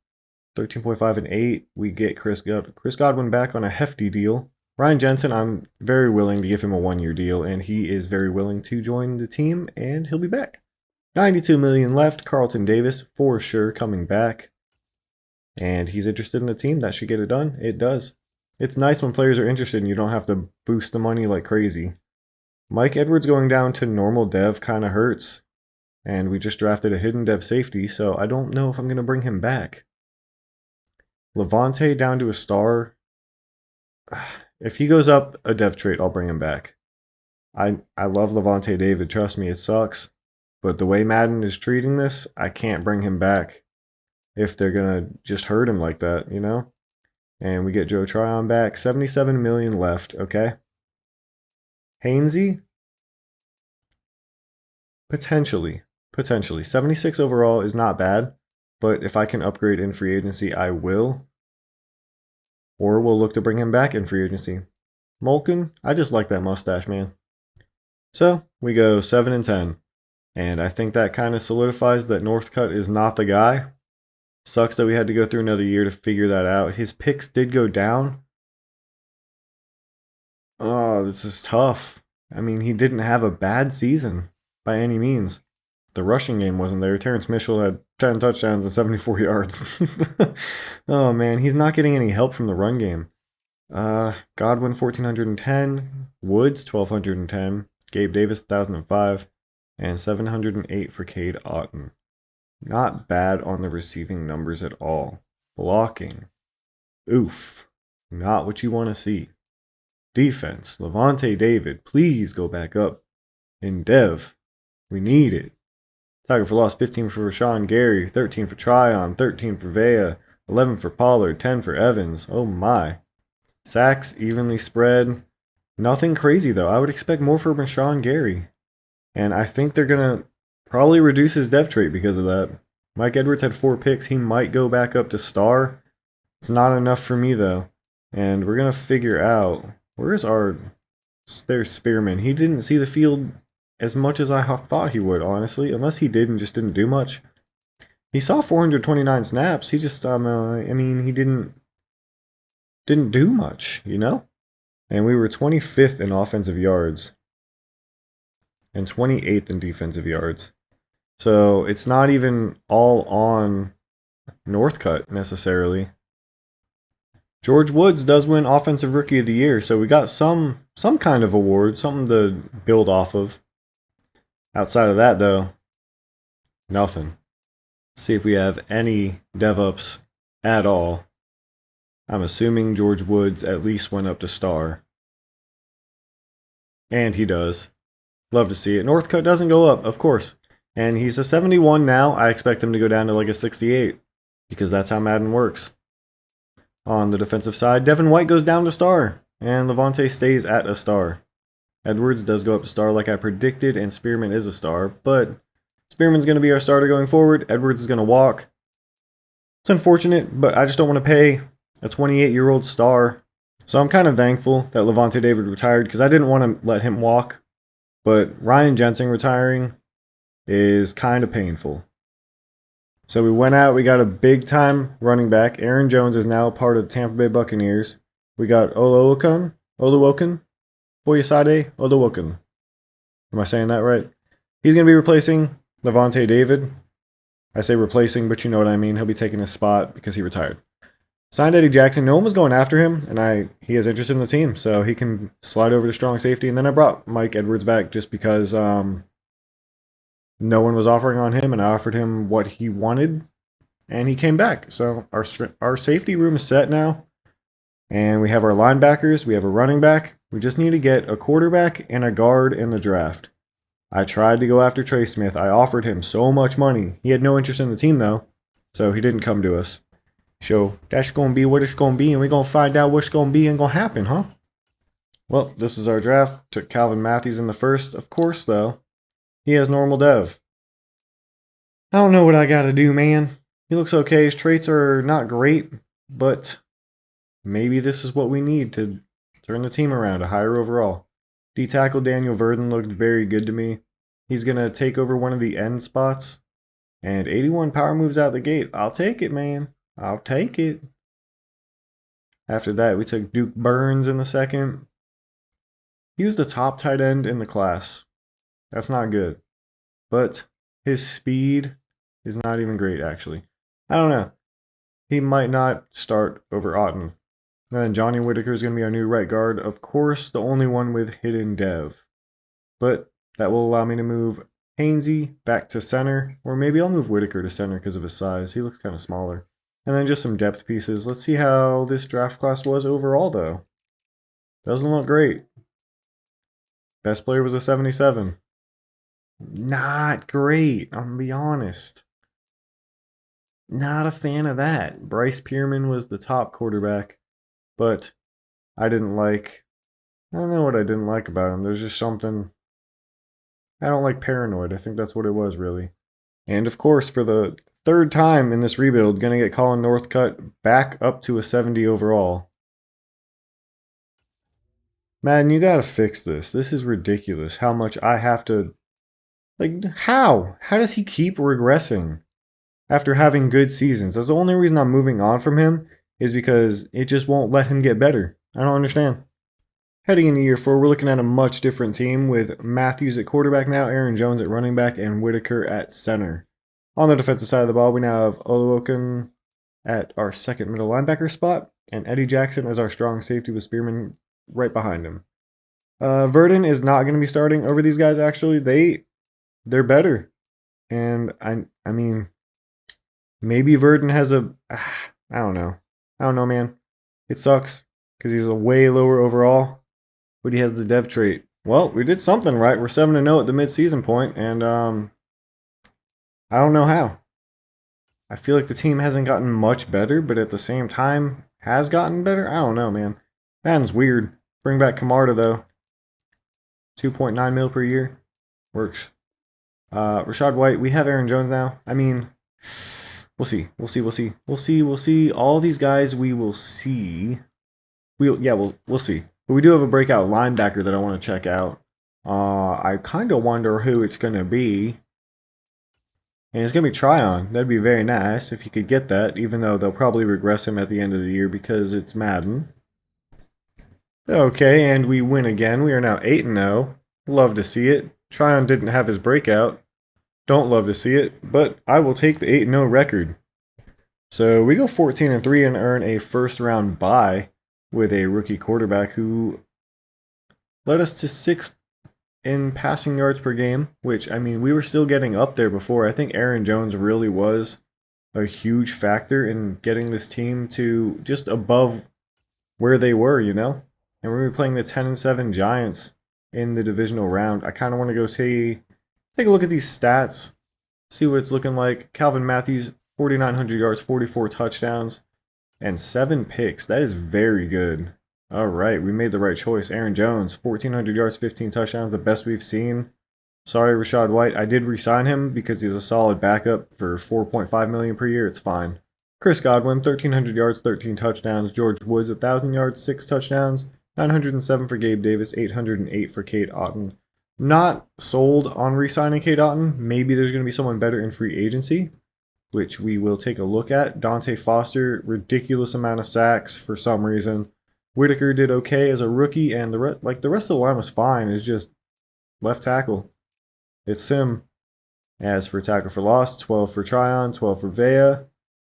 13.5 and 8, we get Chris Godwin back on a hefty deal. Ryan Jensen, I'm very willing to give him a 1-year deal, and he is very willing to join the team, and he'll be back. $92 million left. Carlton Davis, for sure, coming back. And he's interested in the team. That should get it done. It does. It's nice when players are interested and you don't have to boost the money like crazy. Mike Edwards going down to normal dev kind of hurts. And we just drafted a hidden dev safety, so I don't know if I'm going to bring him back. Levante down to a star. If he goes up a dev trait, I'll bring him back. I love Levante David. Trust me, it sucks. But the way Madden is treating this, I can't bring him back if they're going to just hurt him like that, And we get Joe Tryon back. $77 million left, okay? Hainsey? Potentially. 76 overall is not bad. But if I can upgrade in free agency, I will. Or we'll look to bring him back in free agency. Mulkin, I just like that mustache, man. So, we go 7-10. And I think that kind of solidifies that Northcutt is not the guy. Sucks that we had to go through another year to figure that out. His picks did go down. Oh, this is tough. I mean, he didn't have a bad season by any means. The rushing game wasn't there. Terrence Mitchell had 10 touchdowns and 74 yards. Oh, man. He's not getting any help from the run game. Godwin, 1,410. Woods, 1,210. Gabe Davis, 1,005. And 708 for Cade Otton. Not bad on the receiving numbers at all. Blocking. Oof. Not what you want to see. Defense. Levante David, please go back up. In dev. We need it. Tackle for loss, 15 for Rashawn Gary, 13 for Tryon, 13 for Vea, 11 for Pollard, 10 for Evans. Oh my. Sacks evenly spread. Nothing crazy though. I would expect more for Rashawn Gary. And I think they're going to probably reduce his dev trait because of that. Mike Edwards had 4 picks. He might go back up to star. It's not enough for me though. And we're going to figure out, there's Spearman. He didn't see the field as much as I thought he would, honestly, unless he did and just didn't do much. He saw 429 snaps. He just, he didn't do much, And we were 25th in offensive yards and 28th in defensive yards. So it's not even all on Northcutt necessarily. George Woods does win Offensive Rookie of the Year, so we got some kind of award, something to build off of. Outside of that, though, nothing. See if we have any dev-ups at all. I'm assuming George Woods at least went up to star. And he does. Love to see it. Northcutt doesn't go up, of course. And he's a 71 now. I expect him to go down to like a 68. Because that's how Madden works. On the defensive side, Devin White goes down to star. And Levante stays at a star. Edwards does go up to star like I predicted, and Spearman is a star, but Spearman's going to be our starter going forward. Edwards is going to walk. It's unfortunate, but I just don't want to pay a 28-year-old star So I'm kind of thankful that Levante David retired because I didn't want to let him walk. But Ryan Jensen retiring is kind of painful. So we went out, we got a big time running back. Aaron Jones is now part of the Tampa Bay Buccaneers. We got Oluokun, Boyasade Oluokun. Am I saying that right? He's going to be replacing Levante David. I say replacing, but you know what I mean. He'll be taking his spot because he retired. Signed Eddie Jackson. No one was going after him, and he is interested in the team, so he can slide over to strong safety. And then I brought Mike Edwards back just because no one was offering on him, and I offered him what he wanted, and he came back. So our safety room is set now, and we have our linebackers. We have a running back. We just need to get a quarterback and a guard in the draft. I tried to go after Trey Smith. I offered him so much money. He had no interest in the team, though, so he didn't come to us. So that's going to be what it's going to be, and we're going to find out what's going to be and going to happen, huh? Well, this is our draft. Took Calvin Matthews in the first. Of course, though, he has normal dev. I don't know what I got to do, man. He looks okay. His traits are not great, but maybe this is what we need to turn the team around, a higher overall. D-tackle Daniel Verdon looked very good to me. He's going to take over one of the end spots, and 81 power moves out the gate. I'll take it, man. I'll take it. After that, we took Duke Burns in the second. He was the top tight end in the class. That's not good. But his speed is not even great, actually. I don't know. He might not start over Otten. And then Johnny Whitaker is going to be our new right guard. Of course, the only one with hidden dev. But that will allow me to move Hainsey back to center. Or maybe I'll move Whitaker to center because of his size. He looks kind of smaller. And then just some depth pieces. Let's see how this draft class was overall, though. Doesn't look great. Best player was a 77. Not great, I'm going to be honest. Not a fan of that. Bryce Pierman was the top quarterback, but I don't know what I didn't like about him. There's just something, I don't like paranoid. I think that's what it was, really. And of course, for the third time in this rebuild, going to get Colin Northcutt back up to a 70 overall. Madden, you got to fix this. This is ridiculous how much I have to... how? How does he keep regressing after having good seasons? That's the only reason I'm moving on from him is because it just won't let him get better. I don't understand. Heading into year 4, we're looking at a much different team with Matthews at quarterback now, Aaron Jones at running back, and Whitaker at center. On the defensive side of the ball, we now have Oluokun at our second middle linebacker spot, and Eddie Jackson as our strong safety with Spearman right behind him. Verdon is not going to be starting over these guys, actually. They're better. And I mean, maybe Verdon has I don't know. I don't know, man. It sucks because he's a way lower overall, but he has the dev trait. Well, we did something right. We're 7-0 at the mid-season point, and I don't know how. I feel like the team hasn't gotten much better, but at the same time has gotten better. I don't know, man. Madden's weird. Bring back Camarda, though. 2.9 mil per year. Works. Rashad White. We have Aaron Jones now. I mean, we'll see. We'll see. All these guys we will see. We'll see. But we do have a breakout linebacker that I want to check out. I kind of wonder who it's going to be. And it's going to be Tryon. That'd be very nice if you could get that, even though they'll probably regress him at the end of the year because it's Madden. Okay, and we win again. We are now 8-0. Love to see it. Tryon didn't have his breakout. Don't love to see it, but I will take the 8-0 record. So we go 14-3 and earn a first-round bye with a rookie quarterback who led us to 6th in passing yards per game, which, I mean, we were still getting up there before. I think Aaron Jones really was a huge factor in getting this team to just above where they were, you know? And we're playing the 10-7 Giants in the divisional round. I kind of want to go take a look at these stats, see what it's looking like. Calvin Matthews, 4,900 yards, 44 touchdowns, and 7 picks. That is very good. All right, we made the right choice. Aaron Jones, 1,400 yards, 15 touchdowns, the best we've seen. Sorry, Rashad White. I did re-sign him because he's a solid backup for $4.5 million per year. It's fine. Chris Godwin, 1,300 yards, 13 touchdowns. George Woods, 1,000 yards, 6 touchdowns. 907 for Gabe Davis, 808 for Cade Otton. Not sold on re-signing Cade Otton. Maybe there's going to be someone better in free agency, which we will take a look at. Dante Foster, ridiculous amount of sacks for some reason. Whitaker did okay as a rookie, and the rest of the line was fine. It's just left tackle. It's Sim. As for tackle for loss, 12 for Tryon, 12 for Vea.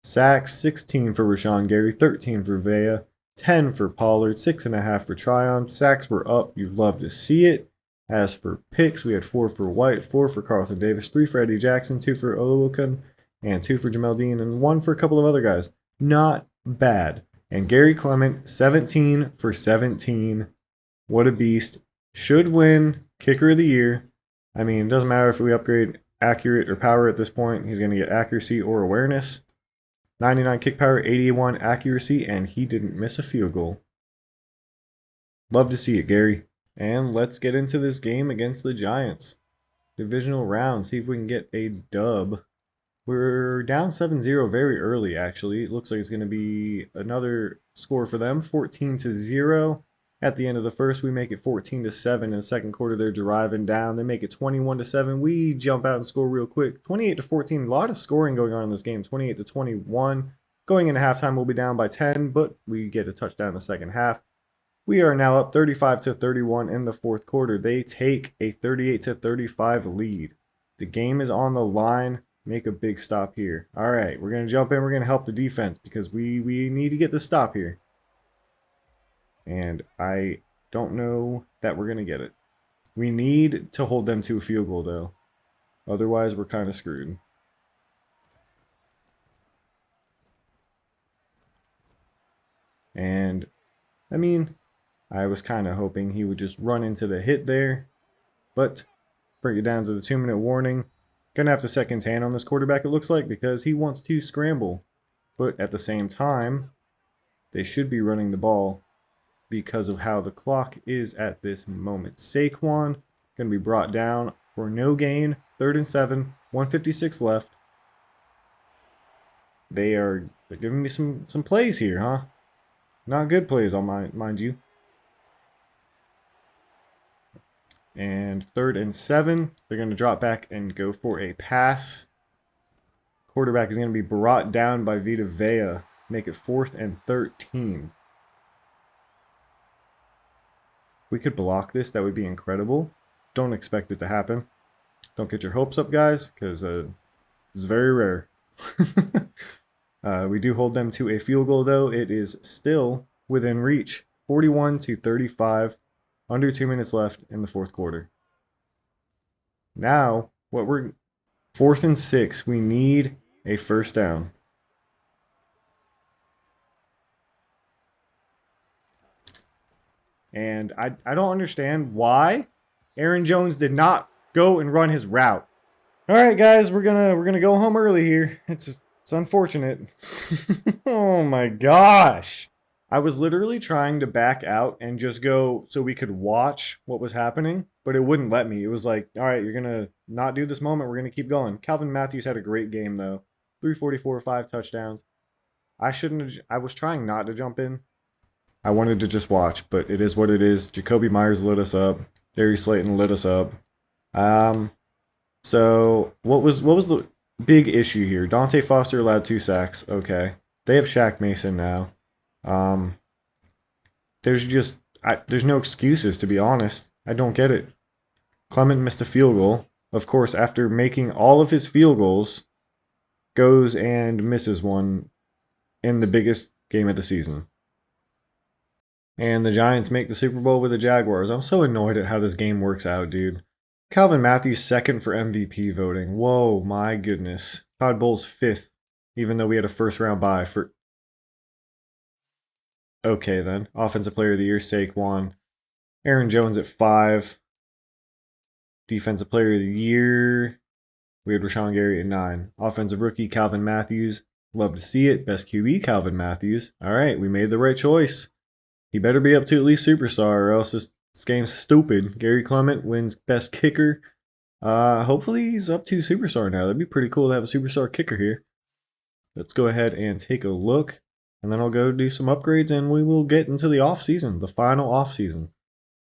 Sacks, 16 for Rashawn Gary, 13 for Vea, 10 for Pollard, 6.5 for Tryon. Sacks were up. You'd love to see it. As for picks, we had 4 for White, 4 for Carlton Davis, 3 for Eddie Jackson, 2 for Oluokun, and 2 for Jamel Dean, and 1 for a couple of other guys. Not bad. And Gary Clement, 17 for 17. What a beast. Should win Kicker of the Year. I mean, it doesn't matter if we upgrade accurate or power at this point. He's going to get accuracy or awareness. 99 kick power, 81 accuracy, and he didn't miss a field goal. Love to see it, Gary. And let's get into this game against the Giants. Divisional round, see if we can get a dub. We're down 7-0 very early, actually. It looks like it's going to be another score for them, 14-0. At the end of the first, we make it 14-7. In the second quarter, they're driving down. They make it 21-7. We jump out and score real quick. 28-14. A lot of scoring going on in this game. 28-21. Going into halftime, we'll be down by 10, but we get a touchdown in the second half. We are now up 35-31 in the fourth quarter. They take a 38-35 lead. The game is on the line. Make a big stop here. All right, we're going to jump in. We're going to help the defense because we need to get the stop here. And I don't know that we're going to get it. We need to hold them to a field goal, though. Otherwise, we're kind of screwed. And, I mean, I was kind of hoping he would just run into the hit there. But, bring it down to the 2-minute warning. Going to have to second hand on this quarterback, it looks like, because he wants to scramble. But at the same time, they should be running the ball because of how the clock is at this moment. Saquon going to be brought down for no gain. 3rd and 7, 1:56 left. They're giving me some plays here, huh? Not good plays, mind you. And 3rd and 7, they're going to drop back and go for a pass. Quarterback is going to be brought down by Vita Vea. Make it 4th and 13. If we could block this, that would be incredible. Don't expect it to happen. Don't get your hopes up, guys, because it's very rare. We do hold them to a field goal, though. It is still within reach. 41-35. Under 2 minutes left in the fourth quarter. Now, 4th and 6. We need a first down. And I don't understand why Aaron Jones did not go and run his route. All right, guys, we're gonna go home early here. It's unfortunate. Oh my gosh. I was literally trying to back out and just go so we could watch what was happening, but it wouldn't let me. It was like, all right, you're going to not do this moment. We're going to keep going. Calvin Matthews had a great game, though. 344, 5 touchdowns. I was trying not to jump in. I wanted to just watch, but it is what it is. Jacoby Myers lit us up. Darius Slayton lit us up. So what was the big issue here? Dante Foster allowed 2 sacks. Okay. They have Shaq Mason now. There's no excuses, to be honest. I don't get it. Clement missed a field goal. Of course, after making all of his field goals, goes and misses one in the biggest game of the season. And the Giants make the Super Bowl with the Jaguars. I'm so annoyed at how this game works out, dude. Calvin Matthews 2nd for MVP voting. Whoa, my goodness. Todd Bowles 5th, even though we had a first-round bye for... Okay, then. Offensive Player of the Year, Saquon. Aaron Jones at 5. Defensive Player of the Year, we had Rashawn Gary at 9. Offensive Rookie, Calvin Matthews. Love to see it. Best QB, Calvin Matthews. All right, we made the right choice. He better be up to at least Superstar, or else this game's stupid. Gary Clement wins Best Kicker. Hopefully he's up to Superstar now. That'd be pretty cool to have a Superstar kicker here. let's go ahead and take a look, and then I'll go do some upgrades, and we will get into the off season, the final off season.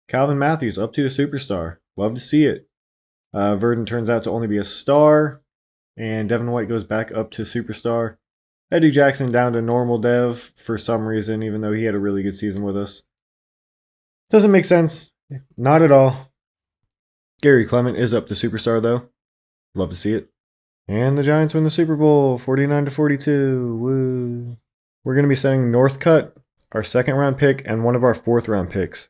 Calvin Matthews up to a superstar. Love to see it. Verdon turns out to only be a star, and Devin White goes back up to superstar. Eddie Jackson down to normal dev for some reason, even though he had a really good season with us. Doesn't make sense. Not at all. Gary Clement is up to superstar, though. Love to see it. And the Giants win the Super Bowl, 49-42. Woo. We're going to be sending Northcutt, our second-round pick, and one of our fourth-round picks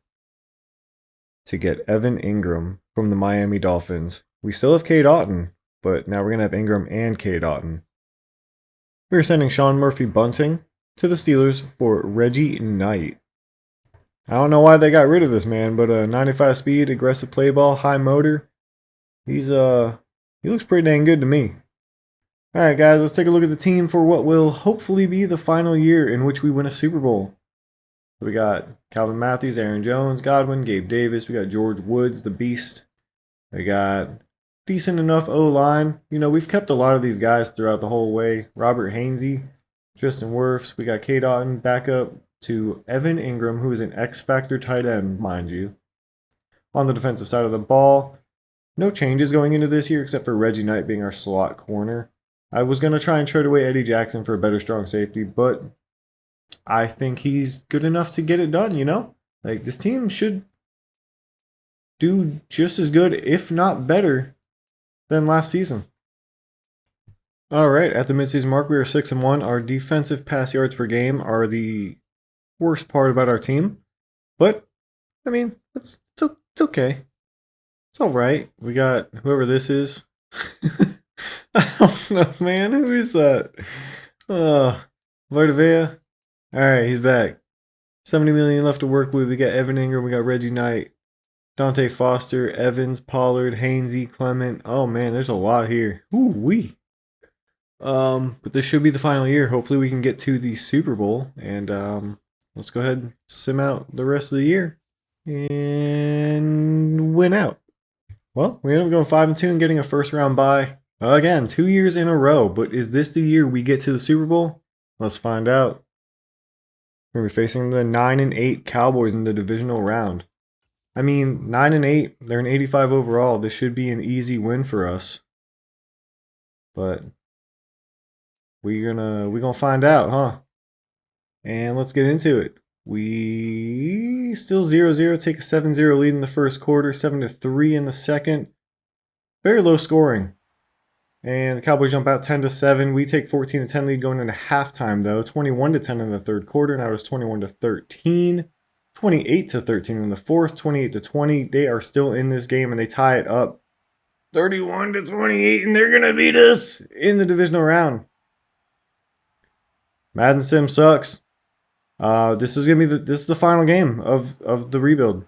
to get Evan Ingram from the Miami Dolphins. We still have Cade Otton, but now we're going to have Ingram and Cade Otton. We're sending Sean Murphy-Bunting to the Steelers for Reggie Knight. I don't know why they got rid of this man, but 95 speed, aggressive play ball, high motor. He looks pretty dang good to me. Alright guys, let's take a look at the team for what will hopefully be the final year in which we win a Super Bowl. We got Calvin Matthews, Aaron Jones, Godwin, Gabe Davis. We got George Woods, the beast. We got decent enough O-line. You know, we've kept a lot of these guys throughout the whole way. Robert Hainsey, Tristan Wirfs. We got Cade Otton back up to Evan Ingram, who is an X-Factor tight end, mind you. On the defensive side of the ball, no changes going into this year except for Reggie Knight being our slot corner. I was going to try and trade away Eddie Jackson for a better strong safety, but I think he's good enough to get it done, you know? Like, this team should do just as good, if not better, than last season. Alright, at the midseason mark, we are 6-1. Our defensive pass yards per game are the worst part about our team. But, I mean, it's okay. It's alright. We got whoever this is. I don't know, man. Who is that? Vardavea. Alright, he's back. 70 million left to work with. We got Evan Ingram. We got Reggie Knight. Dante Foster, Evans, Pollard, Hainsey, Clement. Oh, man, there's a lot here. Ooh-wee. But this should be the final year. Hopefully we can get to the Super Bowl. And let's go ahead and sim out the rest of the year. And win out. Well, we ended up going 5-2 and getting a first-round bye. Again, 2 years in a row. But is this the year we get to the Super Bowl? Let's find out. We're going to be facing the 9-8 Cowboys in the divisional round. I mean, 9-8, they're an 85 overall. This should be an easy win for us. But we're gonna find out, huh? And let's get into it. We still 0-0, take a 7-0 lead in the first quarter, 7-3 in the second. Very low scoring. And the Cowboys jump out 10-7. We take 14-10 lead going into halftime though. 21-10 in the third quarter. Now it's 21-13. 28-13 in the fourth. 28-20. They are still in this game and they tie it up. 31-28, and they're gonna beat us in the divisional round. Madden Sim sucks. This is gonna be the final game of the rebuild.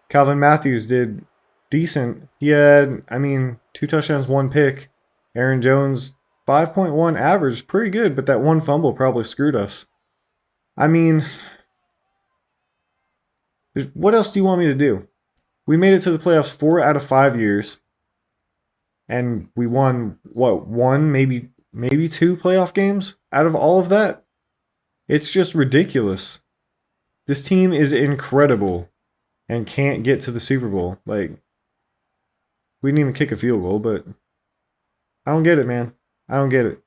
Calvin Matthews did decent. He had, 2 touchdowns, 1 pick. Aaron Jones, 5.1 average, pretty good, but that 1 fumble probably screwed us. What else do you want me to do? We made it to the playoffs 4 out of 5 years. And we won, one, maybe 2 playoff games out of all of that? It's just ridiculous. This team is incredible and can't get to the Super Bowl. Like, we didn't even kick a field goal, but I don't get it, man. I don't get it.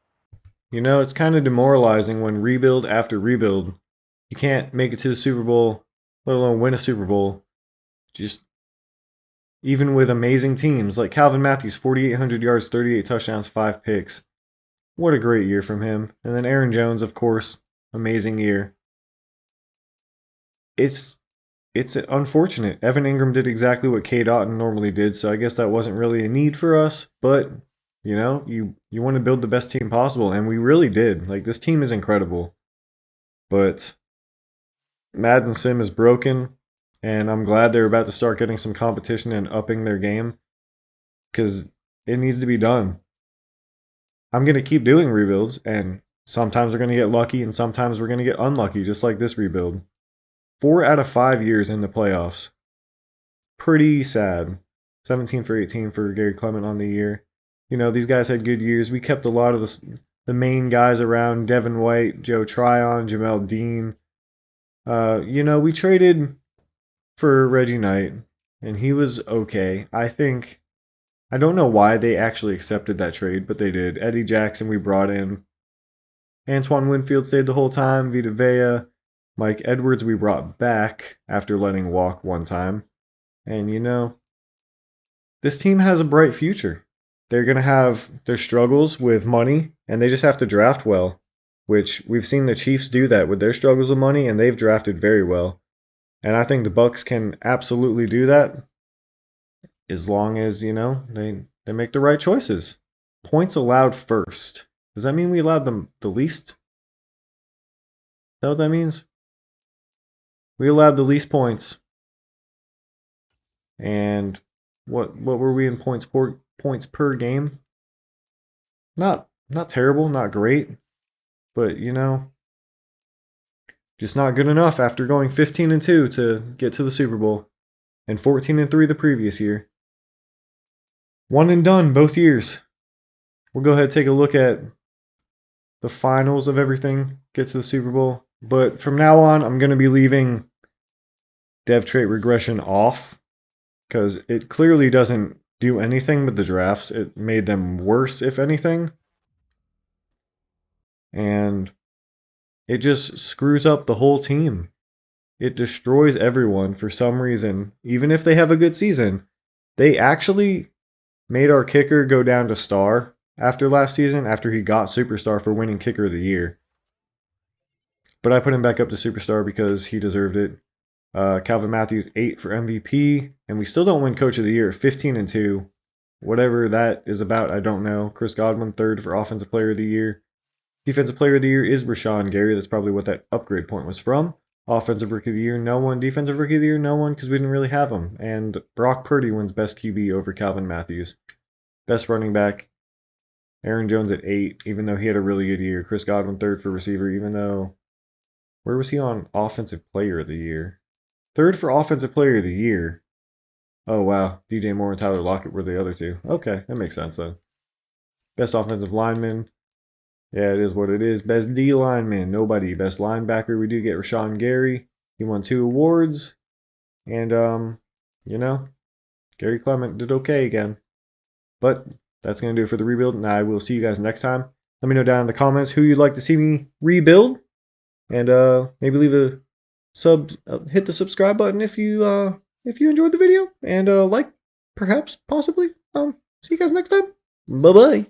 You know, it's kind of demoralizing when rebuild after rebuild, you can't make it to the Super Bowl, let alone win a Super Bowl. Just even with amazing teams like Calvin Matthews, 4,800 yards, 38 touchdowns, 5 picks. What a great year from him. And then Aaron Jones, of course, amazing year. It's unfortunate. Evan Ingram did exactly what Cade Otton normally did, so I guess that wasn't really a need for us. But, you know, you want to build the best team possible, and we really did. Like, this team is incredible. But Madden Sim is broken. And I'm glad they're about to start getting some competition and upping their game. Because it needs to be done. I'm going to keep doing rebuilds. And sometimes we're going to get lucky and sometimes we're going to get unlucky. Just like this rebuild. 4 out of 5 years in the playoffs. Pretty sad. 17 for 18 for Gary Clement on the year. You know, these guys had good years. We kept a lot of the main guys around: Devin White, Joe Tryon, Jamel Dean. We traded for Reggie Knight, and he was okay. I don't know why they actually accepted that trade, but they did. Eddie Jackson we brought in. Antoine Winfield stayed the whole time. Vita Vea. Mike Edwards we brought back after letting walk one time. And this team has a bright future. They're going to have their struggles with money, and they just have to draft well, which we've seen the Chiefs do that with their struggles with money, and they've drafted very well. And I think the Bucs can absolutely do that as long as, they make the right choices. Points allowed first. Does that mean we allowed them the least? Is that what that means? We allowed the least points. And what were we in points per game? Not terrible, not great, but just not good enough after going 15-2 to get to the Super Bowl and 14-3 the previous year. One and done both years. We'll go ahead and take a look at the finals of everything, get to the Super Bowl. But from now on, I'm going to be leaving dev trait regression off because it clearly doesn't do anything with the drafts. It made them worse, if anything. And it just screws up the whole team. It destroys everyone for some reason. Even if they have a good season, they actually made our kicker go down to star after last season, after he got superstar for winning kicker of the year. But I put him back up to superstar because he deserved it. Calvin Matthews 8 for MVP, and we still don't win coach of the year. 15-2, whatever that is about, I don't know. Chris Godwin 3rd for offensive player of the year. Defensive player of the year is Rashawn Gary. That's probably what that upgrade point was from. Offensive rookie of the year, no one. Defensive rookie of the year, no one, because we didn't really have him. And Brock Purdy wins best QB over Calvin Matthews. Best running back, Aaron Jones at 8, even though he had a really good year. Chris Godwin 3rd for receiver, even though, where was he on offensive player of the year? 3rd for offensive player of the year. Oh, wow. DJ Moore and Tyler Lockett were the other two. Okay, that makes sense then. Best offensive lineman. Yeah, it is what it is. Best D lineman, nobody. Best linebacker, we do get Rashawn Gary. He won 2 awards. And, Gary Clement did okay again. But that's going to do it for the rebuild, and I will see you guys next time. Let me know down in the comments who you'd like to see me rebuild. And maybe leave a hit the subscribe button if you enjoyed the video. And like, perhaps, possibly. See you guys next time. Bye-bye.